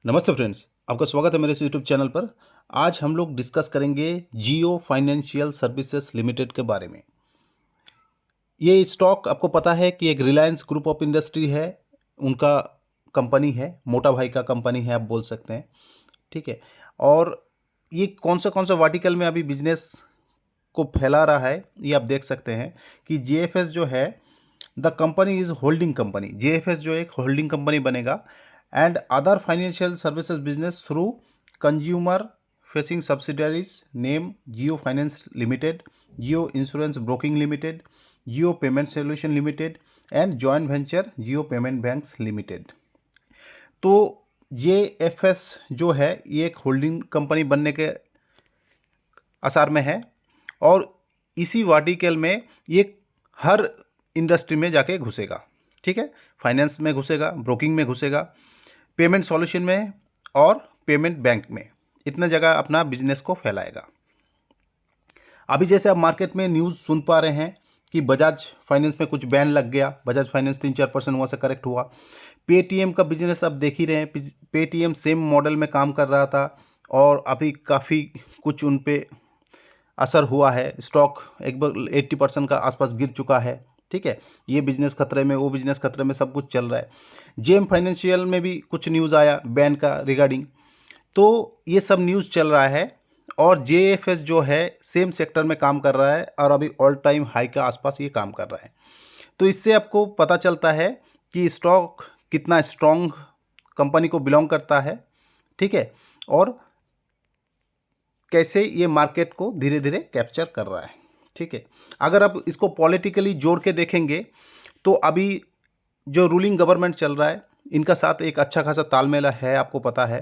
नमस्ते फ्रेंड्स, आपका स्वागत है मेरे इस यूट्यूब चैनल पर। आज हम लोग डिस्कस करेंगे जियो फाइनेंशियल सर्विसेज लिमिटेड के बारे में। ये स्टॉक आपको पता है कि एक रिलायंस ग्रुप ऑफ इंडस्ट्री है, उनका कंपनी है, मोटा भाई का कंपनी है आप बोल सकते हैं, ठीक है। और ये कौन सा वर्टिकल में अभी बिजनेस को फैला रहा है ये आप देख सकते हैं कि जेएफएस जो है the company is holding company. GFS जो एक होल्डिंग कंपनी बनेगा and other financial services business through consumer facing subsidiaries name Jio finance limited, Jio insurance broking limited, Jio payment solution limited and joint venture Jio payment banks limited. तो GFS जो है ये एक holding company बनने के आसार में है और इसी वर्टिकल में ये हर इंडस्ट्री में जाके घुसेगा, ठीक है। फाइनेंस में घुसेगा, ब्रोकिंग में घुसेगा, पेमेंट सॉल्यूशन में और पेमेंट बैंक में, इतने जगह अपना बिजनेस को फैलाएगा। अभी जैसे आप मार्केट में न्यूज़ सुन पा रहे हैं कि बजाज फाइनेंस में कुछ बैन लग गया, बजाज फाइनेंस 3-4% वहाँ से करेक्ट हुआ। पेटीएम का बिजनेस आप देख ही रहे हैं, पेटीएम सेम मॉडल में काम कर रहा था और अभी काफ़ी कुछ उन पे असर हुआ है, स्टॉक एक बार 80% का आसपास गिर चुका है, ठीक है। ये बिजनेस खतरे में, वो बिजनेस खतरे में, सब कुछ चल रहा है। जेएम फाइनेंशियल में भी कुछ न्यूज़ आया बैन का रिगार्डिंग, तो ये सब न्यूज़ चल रहा है और जेएफएस जो है सेम सेक्टर में काम कर रहा है और अभी ऑल टाइम हाई के आसपास ये काम कर रहा है। तो इससे आपको पता चलता है कि स्टॉक कितना स्ट्रॉन्ग कंपनी को बिलोंग करता है, ठीक है, और कैसे ये मार्केट को धीरे धीरे कैप्चर कर रहा है, ठीक है। अगर आप इसको पॉलिटिकली जोड़ के देखेंगे तो अभी जो रूलिंग गवर्नमेंट चल रहा है इनका साथ एक अच्छा खासा तालमेल है, आपको पता है।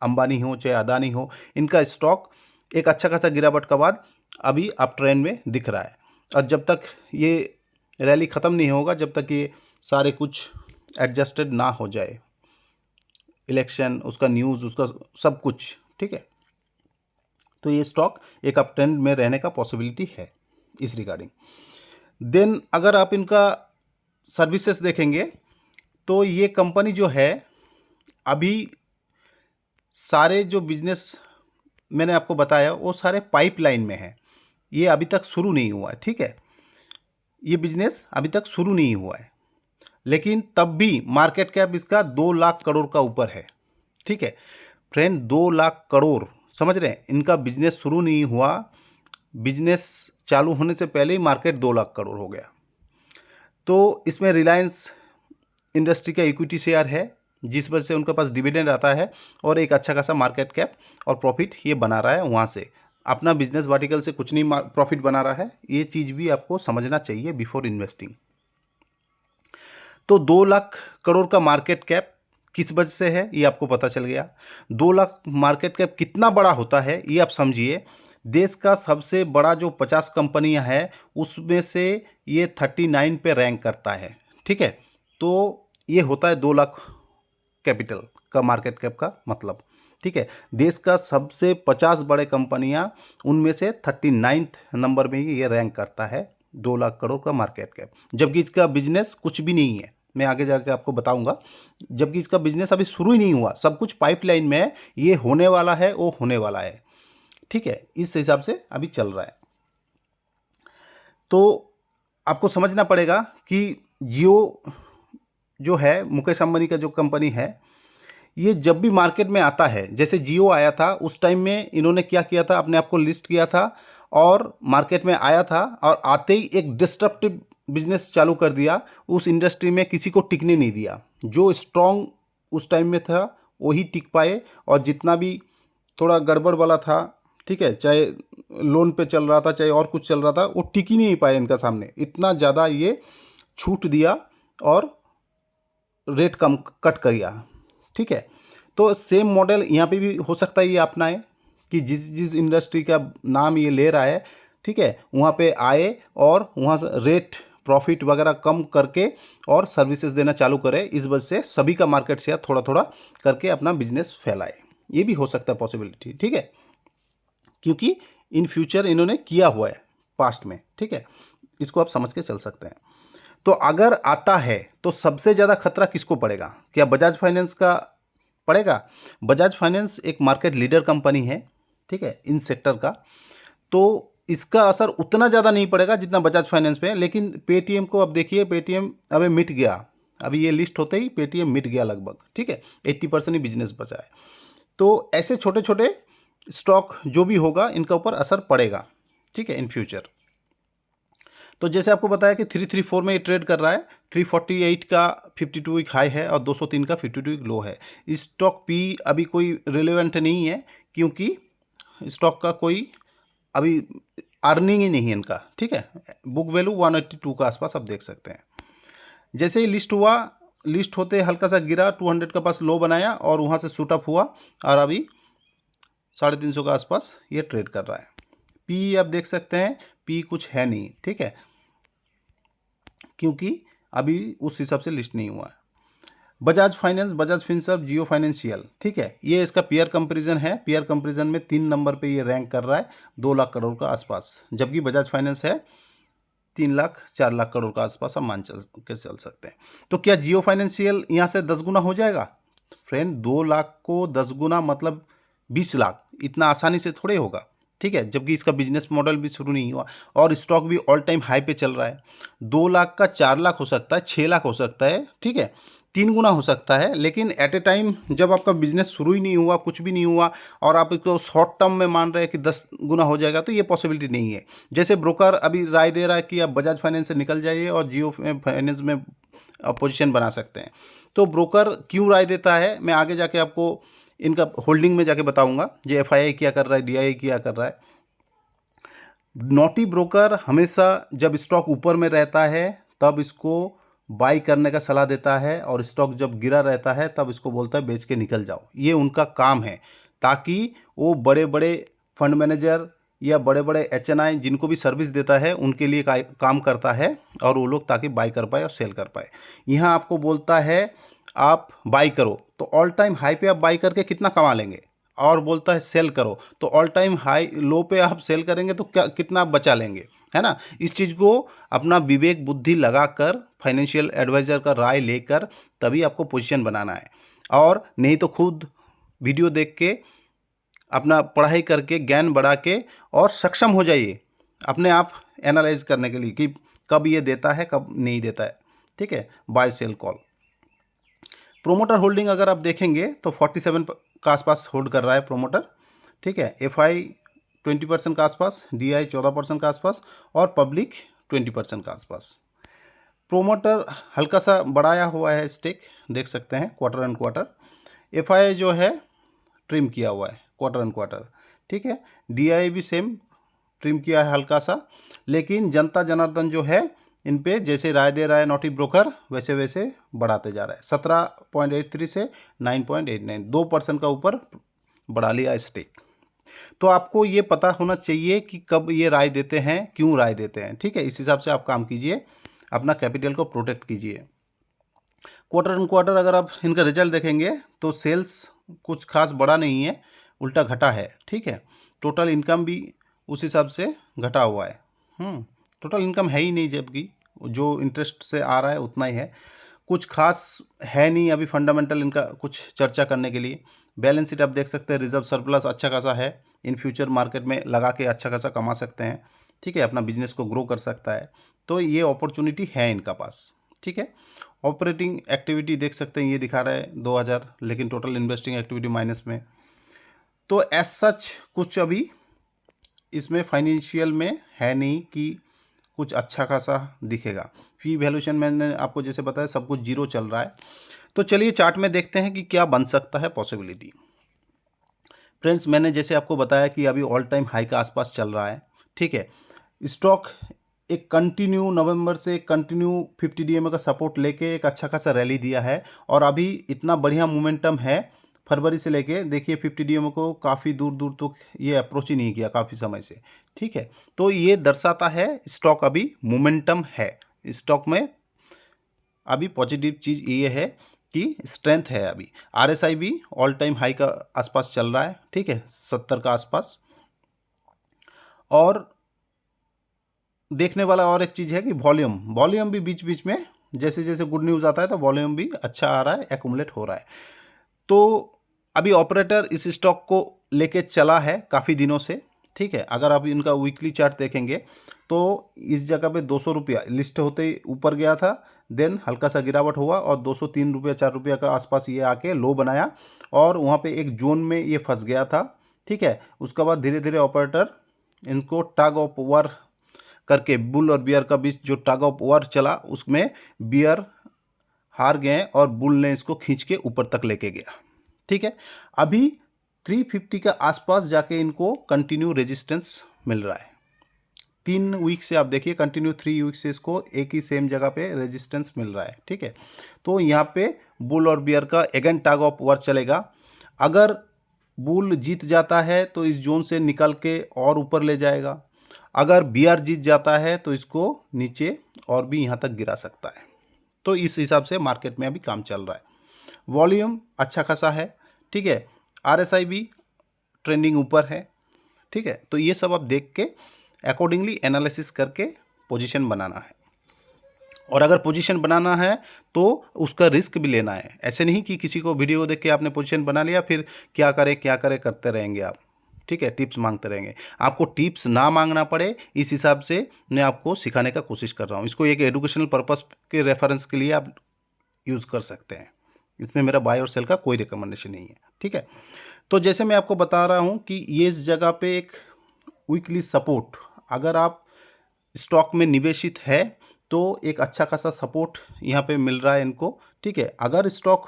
अंबानी हो चाहे अदानी हो, इनका स्टॉक एक अच्छा खासा गिरावट के बाद अभी अप ट्रेंड में दिख रहा है। और जब तक ये रैली ख़त्म नहीं होगा, जब तक ये सारे कुछ एडजस्टेड ना हो जाए, इलेक्शन, उसका न्यूज़, उसका सब कुछ, ठीक है, तो ये स्टॉक एक अप ट्रेंड में रहने का पॉसिबिलिटी है इस रिगार्डिंग। देन अगर आप इनका सर्विसेज देखेंगे तो ये कंपनी जो है अभी सारे जो बिजनेस मैंने आपको बताया वो सारे पाइपलाइन में है, ये अभी तक शुरू नहीं हुआ है, ठीक है। ये बिजनेस अभी तक शुरू नहीं हुआ है, लेकिन तब भी मार्केट कैप इसका 2 लाख करोड़ का ऊपर है, ठीक है। फ्रेंड 2 लाख करोड़, समझ रहे हैं, इनका बिजनेस शुरू नहीं हुआ, बिजनेस चालू होने से पहले ही मार्केट 2 लाख करोड़ हो गया। तो इसमें रिलायंस इंडस्ट्री का इक्विटी शेयर है जिस वजह से उनके पास डिविडेंड आता है और एक अच्छा खासा मार्केट कैप और प्रॉफिट ये बना रहा है। वहाँ से अपना बिजनेस वर्टिकल से कुछ नहीं प्रॉफिट बना रहा है, ये चीज़ भी आपको समझना चाहिए बिफोर इन्वेस्टिंग। तो 2 लाख करोड़ का मार्केट कैप किस वजह से है ये आपको पता चल गया। 2 लाख मार्केट कैप कितना बड़ा होता है ये आप समझिए। देश का सबसे बड़ा जो 50 कंपनियां हैं उसमें से ये 39 पे रैंक करता है, ठीक है। तो ये होता है 2 लाख कैपिटल का मार्केट कैप का मतलब, ठीक है। देश का सबसे 50 बड़े कंपनियां, उनमें से 39th नंबर में ही ये रैंक करता है 2 लाख करोड़ का मार्केट कैप, जबकि इसका बिजनेस कुछ भी नहीं है। मैं आगे जाके आपको बताऊंगा, जबकि इसका बिजनेस अभी शुरू ही नहीं हुआ, सब कुछ पाइपलाइन में है, ये होने वाला है, वो होने वाला है, ठीक है। इस हिसाब से अभी चल रहा है। तो आपको समझना पड़ेगा कि जियो जो है मुकेश अंबानी का जो कंपनी है, ये जब भी मार्केट में आता है, जैसे जियो आया था उस टाइम में इन्होंने क्या किया था, अपने आप को लिस्ट किया था और मार्केट में आया था और आते ही एक डिस्ट्रप्टिव बिजनेस चालू कर दिया, उस इंडस्ट्री में किसी को टिकने नहीं दिया। जो स्ट्रॉन्ग उस टाइम में था वही टिक पाए और जितना भी थोड़ा गड़बड़ वाला था, ठीक है, चाहे लोन पे चल रहा था चाहे और कुछ चल रहा था, वो टिक ही नहीं पाए इनका सामने, इतना ज़्यादा ये छूट दिया और रेट कम कट किया, ठीक है। तो सेम मॉडल यहाँ पे भी हो सकता है ये अपनाए कि जिस जिस इंडस्ट्री का नाम ये ले रहा है, ठीक है, वहाँ पे आए और वहाँ से रेट प्रॉफिट वगैरह कम करके और सर्विसेज देना चालू करे, इस वजह से सभी का मार्केट शेयर थोड़ा थोड़ा करके अपना बिजनेस फैलाए, ये भी हो सकता है पॉसिबिलिटी, ठीक है, क्योंकि इन फ्यूचर इन्होंने किया हुआ है पास्ट में, ठीक है। इसको आप समझ के चल सकते हैं। तो अगर आता है तो सबसे ज़्यादा खतरा किसको पड़ेगा? क्या बजाज फाइनेंस का पड़ेगा। बजाज फाइनेंस एक मार्केट लीडर कंपनी है, ठीक है, इन सेक्टर का, तो इसका असर उतना ज़्यादा नहीं पड़ेगा जितना बजाज फाइनेंस पे है। लेकिन पेटीएम को अब देखिए, पेटीएम अभी मिट गया, अभी ये लिस्ट होते ही पेटीएम मिट गया लगभग, ठीक है, 80% ही बिजनेस बचा है। तो ऐसे छोटे छोटे स्टॉक जो भी होगा इनका ऊपर असर पड़ेगा, ठीक है, इन फ्यूचर। तो जैसे आपको बताया कि 334 में ये ट्रेड कर रहा है, 348 का 52 वीक हाई है और 203 का 52 वीक लो है। स्टॉक पी अभी कोई रिलेवेंट नहीं है, क्योंकि स्टॉक का कोई अभी अर्निंग ही नहीं है इनका, ठीक है। बुक वैल्यू 182 का आसपास आप देख सकते हैं। जैसे ही लिस्ट हुआ, लिस्ट होते हल्का सा गिरा, 200 का पास लो बनाया और वहाँ से शूट अप हुआ और अभी 350 का आसपास ये ट्रेड कर रहा है। पी आप देख सकते हैं, पी कुछ है नहीं, ठीक है, क्योंकि अभी उस हिसाब से लिस्ट नहीं हुआ है। बजाज फाइनेंस, बजाज फिनसर्व, जियो फाइनेंशियल, ठीक है, ये इसका पीयर कंपैरिजन है। पीयर कंपैरिजन में 3 नंबर पे ये रैंक कर रहा है 2 लाख करोड़ का आसपास, जबकि बजाज फाइनेंस है 3 लाख 4 लाख करोड़ का आसपास, आप मान चल सकते हैं। तो क्या जियो फाइनेंशियल यहाँ से 10 गुना हो जाएगा? फ्रेंड, 2 लाख को 10 गुना मतलब 20 लाख, इतना आसानी से थोड़े होगा, ठीक है, जबकि इसका बिजनेस मॉडल भी शुरू नहीं हुआ और स्टॉक भी ऑल टाइम हाई पे चल रहा है। 2 लाख का 4 लाख हो सकता है, 6 लाख हो सकता है, ठीक है, 3 गुना हो सकता है। लेकिन एट ए टाइम जब आपका बिजनेस शुरू ही नहीं हुआ, कुछ भी नहीं हुआ और आप इसको शॉर्ट टर्म में मान रहे हैं कि 10 गुना हो जाएगा, तो ये पॉसिबिलिटी नहीं है। जैसे ब्रोकर अभी राय दे रहा है कि आप बजाज फाइनेंस से निकल जाइए और जियो फाइनेंस में पोजीशन बना सकते हैं। तो ब्रोकर क्यों राय देता है, मैं आगे जाके आपको इनका होल्डिंग में जाके बताऊंगा, जो एफआईआई क्या कर रहा है, डीआईआई क्या कर रहा है। नॉटी ब्रोकर हमेशा जब स्टॉक ऊपर में रहता है तब इसको बाई करने का सलाह देता है और स्टॉक जब गिरा रहता है तब इसको बोलता है बेच के निकल जाओ। ये उनका काम है, ताकि वो बड़े बड़े फंड मैनेजर या बड़े बड़े एचएनआई जिनको भी सर्विस देता है उनके लिए काम करता है और वो लोग ताकि बाई कर पाए और सेल कर पाए। यहाँ आपको बोलता है आप बाई करो तो ऑल टाइम हाई पे आप बाई करके कितना कमा लेंगे, और बोलता है सेल करो तो ऑल टाइम हाई लो पे आप सेल करेंगे तो क्या कितना आप बचा लेंगे, है ना। इस चीज़ को अपना विवेक बुद्धि लगाकर, फाइनेंशियल एडवाइज़र का राय लेकर तभी आपको पोजीशन बनाना है, और नहीं तो खुद वीडियो देख के अपना पढ़ाई करके ज्ञान बढ़ा के और सक्षम हो जाइए अपने आप एनालाइज करने के लिए कि कब ये देता है कब नहीं देता है, ठीक है। Buy sell call. Promoter holding अगर आप देखेंगे तो 47 का आसपास होल्ड कर रहा है प्रोमोटर, ठीक है। एफआई 20% का आसपास, डीआई 14% का आसपास और पब्लिक 20% का आसपास। प्रोमोटर हल्का सा बढ़ाया हुआ है स्टेक, देख सकते हैं क्वार्टर एंड क्वार्टर। एफआई जो है ट्रिम किया हुआ है क्वार्टर एंड क्वार्टर, ठीक है। डीआई भी सेम ट्रिम किया है हल्का सा, लेकिन जनता जनार्दन जो है इन पे जैसे राय दे रहा है नॉटी ब्रोकर वैसे वैसे बढ़ाते जा रहा है। 17.83 से 9.89, 2% का ऊपर बढ़ा लिया स्टेक। तो आपको ये पता होना चाहिए कि कब ये राय देते हैं, क्यों राय देते हैं, ठीक है। इस हिसाब से आप काम कीजिए, अपना कैपिटल को प्रोटेक्ट कीजिए। क्वार्टर एंड क्वार्टर अगर आप इनका रिजल्ट देखेंगे तो सेल्स कुछ खास बड़ा नहीं है, उल्टा घटा है, ठीक है। टोटल इनकम भी उस हिसाब से घटा हुआ है, टोटल इनकम है ही नहीं, जबकि जो इंटरेस्ट से आ रहा है उतना ही है, कुछ खास है नहीं अभी फंडामेंटल इनका कुछ चर्चा करने के लिए। बैलेंस शीट आप देख सकते हैं, रिजर्व सरप्लस अच्छा खासा है, इन फ्यूचर मार्केट में लगा के अच्छा खासा कमा सकते हैं, ठीक है, अपना बिजनेस को ग्रो कर सकता है, तो ये अपॉर्चुनिटी है इनका पास, ठीक है। ऑपरेटिंग एक्टिविटी देख सकते हैं, ये दिखा रहा है 2000, लेकिन टोटल इन्वेस्टिंग एक्टिविटी माइनस में। तो एज सच कुछ अभी इसमें फाइनेंशियल में है नहीं कि कुछ अच्छा खासा दिखेगा। फी वैल्यूएशन मैंने आपको जैसे बताया सब कुछ जीरो चल रहा है। तो चलिए चार्ट में देखते हैं कि क्या बन सकता है पॉसिबिलिटी। फ्रेंड्स, मैंने जैसे आपको बताया कि अभी ऑल टाइम हाई का आसपास चल रहा है, ठीक है। स्टॉक एक कंटिन्यू नवंबर से कंटिन्यू 50 डीएमए का सपोर्ट लेके एक अच्छा खासा रैली दिया है और अभी इतना बढ़िया मोमेंटम है फरवरी से लेके, देखिए 50 डीएमए को काफ़ी दूर दूर तक ये अप्रोच ही नहीं किया काफ़ी समय से, ठीक है। तो ये दर्शाता है स्टॉक अभी मोमेंटम है, स्टॉक में अभी पॉजिटिव चीज़ ये है कि स्ट्रेंथ है। अभी आरएसआई भी ऑल टाइम हाई का आसपास चल रहा है, ठीक है, 70 का आसपास। और देखने वाला और एक चीज़ है कि वॉल्यूम भी बीच बीच में जैसे जैसे गुड न्यूज़ आता है तो वॉल्यूम भी अच्छा आ रहा है, एक्यूमुलेट हो रहा है। तो अभी ऑपरेटर इस स्टॉक को लेके चला है काफ़ी दिनों से, ठीक है। अगर आप इनका वीकली चार्ट देखेंगे तो इस जगह पे 200 रुपया लिस्ट होते ही ऊपर गया था, देन हल्का सा गिरावट हुआ और 203 रुपया 4 रुपया का आसपास ये आके लो बनाया और वहाँ पे एक जोन में ये फंस गया था, ठीक है। उसके बाद धीरे धीरे ऑपरेटर इनको टग ऑफ वार करके बुल और बियर का बीच जो टग ऑफ वार चला उसमें बियर हार गए और बुल ने इसको खींच के ऊपर तक लेके गया, ठीक है। अभी 350 के आसपास जाके इनको कंटिन्यू रेजिस्टेंस मिल रहा है। 3 वीक से आप देखिए कंटिन्यू 3 वीक से इसको एक ही सेम जगह पे रेजिस्टेंस मिल रहा है, ठीक है। तो यहाँ पे बुल और बियर का अगेन टग ऑफ वार चलेगा। अगर बुल जीत जाता है तो इस जोन से निकल के और ऊपर ले जाएगा, अगर बियर जीत जाता है तो इसको नीचे और भी यहाँ तक गिरा सकता है। तो इस हिसाब से मार्केट में अभी काम चल रहा है। वॉल्यूम अच्छा खासा है, ठीक है। RSI भी ट्रेंडिंग ऊपर है, ठीक है। तो ये सब आप देख के अकॉर्डिंगली एनालिसिस करके पोजीशन बनाना है, और अगर पोजीशन बनाना है तो उसका रिस्क भी लेना है। ऐसे नहीं कि किसी को वीडियो देख के आपने पोजीशन बना लिया फिर क्या करे करते रहेंगे आप, ठीक है। टिप्स मांगते रहेंगे, आपको टिप्स ना मांगना पड़े इस हिसाब से मैं आपको सिखाने का कोशिश कर रहा हूँ। इसको एक एजुकेशनल पर्पस के रेफरेंस के लिए आप यूज़ कर सकते हैं। इसमें मेरा बाय और सेल का कोई रिकमेंडेशन नहीं है, ठीक है। तो जैसे मैं आपको बता रहा हूँ कि ये इस जगह पे एक वीकली सपोर्ट, अगर आप स्टॉक में निवेशित है तो एक अच्छा खासा सपोर्ट यहाँ पे मिल रहा है इनको, ठीक है। अगर स्टॉक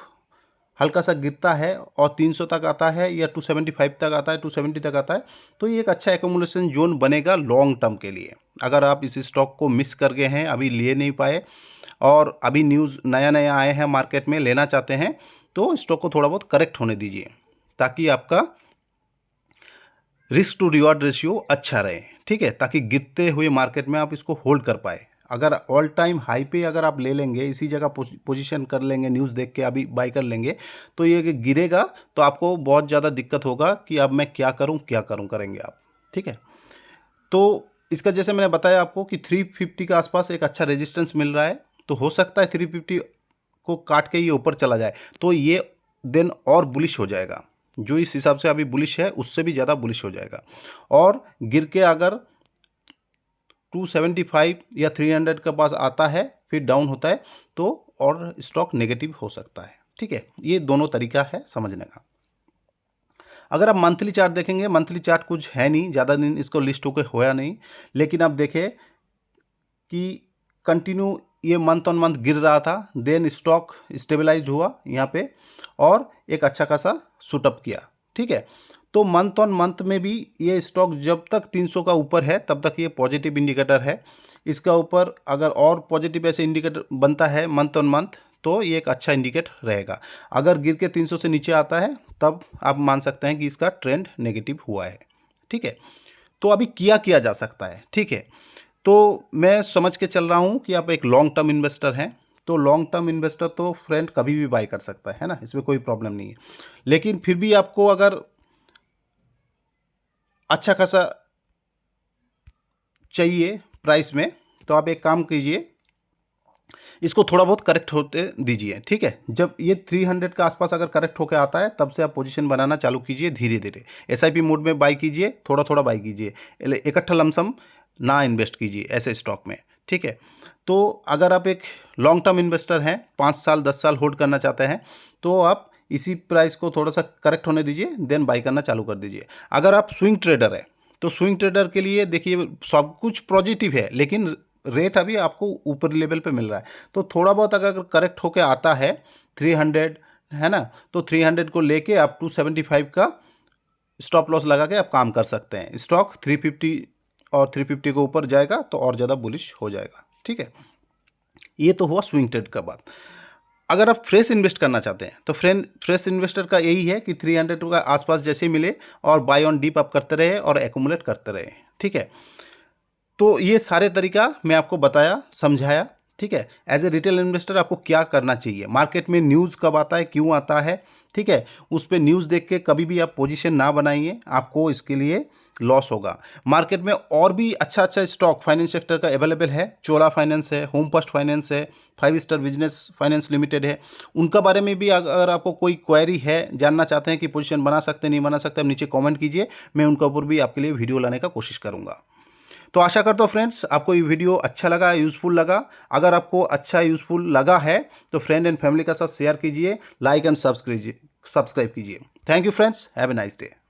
हल्का सा गिरता है और 300 तक आता है या 275 तक आता है, 270 तक आता है, तो ये एक अच्छा एकोमुलेशन जोन बनेगा लॉन्ग टर्म के लिए। अगर आप इस स्टॉक को मिस कर गए हैं, अभी ले नहीं पाए और अभी न्यूज़ नया नया आए हैं मार्केट में, लेना चाहते हैं तो स्टॉक को थोड़ा बहुत करेक्ट होने दीजिए ताकि आपका रिस्क टू रिवार्ड रेशियो अच्छा रहे, ठीक है। ताकि गिरते हुए मार्केट में आप इसको होल्ड कर पाए। अगर ऑल टाइम हाई पे अगर आप ले लेंगे, इसी जगह पोजीशन कर लेंगे, न्यूज़ देख के अभी बाय कर लेंगे, तो ये गिरेगा तो आपको बहुत ज़्यादा दिक्कत होगा कि अब मैं क्या करूं करेंगे आप, ठीक है। तो इसका जैसे मैंने बताया आपको कि 350 के आसपास एक अच्छा रेजिस्टेंस मिल रहा है, तो हो सकता है 350 को काट के ये ऊपर चला जाए तो ये देन और बुलिश हो जाएगा। जो इस हिसाब से अभी बुलिश है उससे भी ज़्यादा बुलिश हो जाएगा, और गिर के अगर 275 या 300 के पास आता है फिर डाउन होता है तो और स्टॉक नेगेटिव हो सकता है, ठीक है। ये दोनों तरीका है समझने का। अगर आप मंथली चार्ट देखेंगे, मंथली चार्ट कुछ है नहीं, ज़्यादा दिन इसको लिस्ट होकर होया नहीं, लेकिन आप देखें कि कंटिन्यू ये मंथ ऑन मंथ गिर रहा था, देन स्टॉक स्टेबलाइज हुआ यहाँ पे और एक अच्छा खासा शूटअप किया, ठीक है। तो मंथ ऑन मंथ में भी ये स्टॉक जब तक 300 का ऊपर है तब तक ये पॉजिटिव इंडिकेटर है। इसका ऊपर अगर और पॉजिटिव ऐसे इंडिकेटर बनता है मंथ ऑन मंथ तो ये एक अच्छा इंडिकेटर रहेगा। अगर गिर के 300 से नीचे आता है तब आप मान सकते हैं कि इसका ट्रेंड नेगेटिव हुआ है, ठीक है। तो अभी किया जा सकता है, ठीक है। तो मैं समझ के चल रहा हूँ कि आप एक लॉन्ग टर्म इन्वेस्टर हैं, तो लॉन्ग टर्म इन्वेस्टर तो फ्रेंड कभी भी बाय कर सकता है ना, इसमें कोई प्रॉब्लम नहीं है। लेकिन फिर भी आपको अगर अच्छा खासा चाहिए प्राइस में तो आप एक काम कीजिए, इसको थोड़ा बहुत करेक्ट होते दीजिए, ठीक है। जब ये 300 के आसपास अगर करेक्ट होकर आता है तब से आप पोजीशन बनाना चालू कीजिए धीरे धीरे। SIP मोड में बाई कीजिए, थोड़ा थोड़ा बाई कीजिए, इकट्ठा लमसम ना इन्वेस्ट कीजिए ऐसे स्टॉक में, ठीक है। तो अगर आप एक लॉन्ग टर्म इन्वेस्टर हैं, 5 साल 10 साल होल्ड करना चाहते हैं तो आप इसी प्राइस को थोड़ा सा करेक्ट होने दीजिए, देन बाई करना चालू कर दीजिए। अगर आप स्विंग ट्रेडर है तो स्विंग ट्रेडर के लिए देखिए सब कुछ पॉजिटिव है लेकिन रेट अभी आपको ऊपरी लेवल पे मिल रहा है, तो थोड़ा बहुत अगर करेक्ट होके आता है 300 है ना, तो 300 को लेके आप 275 का स्टॉप लॉस लगा के आप काम कर सकते हैं। स्टॉक 350 और 350 के ऊपर जाएगा तो और ज़्यादा बुलिश हो जाएगा, ठीक है। ये तो हुआ स्विंग ट्रेड का बात। अगर आप फ्रेश इन्वेस्ट करना चाहते हैं तो फ्रेश इन्वेस्टर का यही है कि 300 का आसपास जैसे मिले और बाय ऑन डीप आप करते रहे और एक्यूमुलेट करते रहे, ठीक है। तो ये सारे तरीका मैं आपको बताया समझाया ठीक है। एज ए रिटेल इन्वेस्टर आपको क्या करना चाहिए, मार्केट में न्यूज़ कब आता है, क्यों आता है, ठीक है, उस पे न्यूज़ देख के कभी भी आप पोजीशन ना बनाइए, आपको इसके लिए लॉस होगा। मार्केट में और भी अच्छा अच्छा स्टॉक फाइनेंस सेक्टर का अवेलेबल है, चोला फाइनेंस है, होम फर्स्ट फाइनेंस है, 5 स्टार बिजनेस फाइनेंस लिमिटेड है। उनका बारे में भी अगर आपको कोई क्वेरी है, जानना चाहते हैं कि पोजीशन बना सकते हैं नहीं बना सकते, आप नीचे कमेंट कीजिए, मैं उनके ऊपर भी आपके लिए वीडियो लाने का कोशिश करूँगा। तो आशा करता हूँ फ्रेंड्स आपको ये वीडियो अच्छा लगा, यूज़फुल लगा। अगर आपको अच्छा यूज़फुल लगा है तो फ्रेंड एंड फैमिली के साथ शेयर कीजिए, लाइक एंड सब्सक्राइब कीजिए। Thank you friends, have a nice day.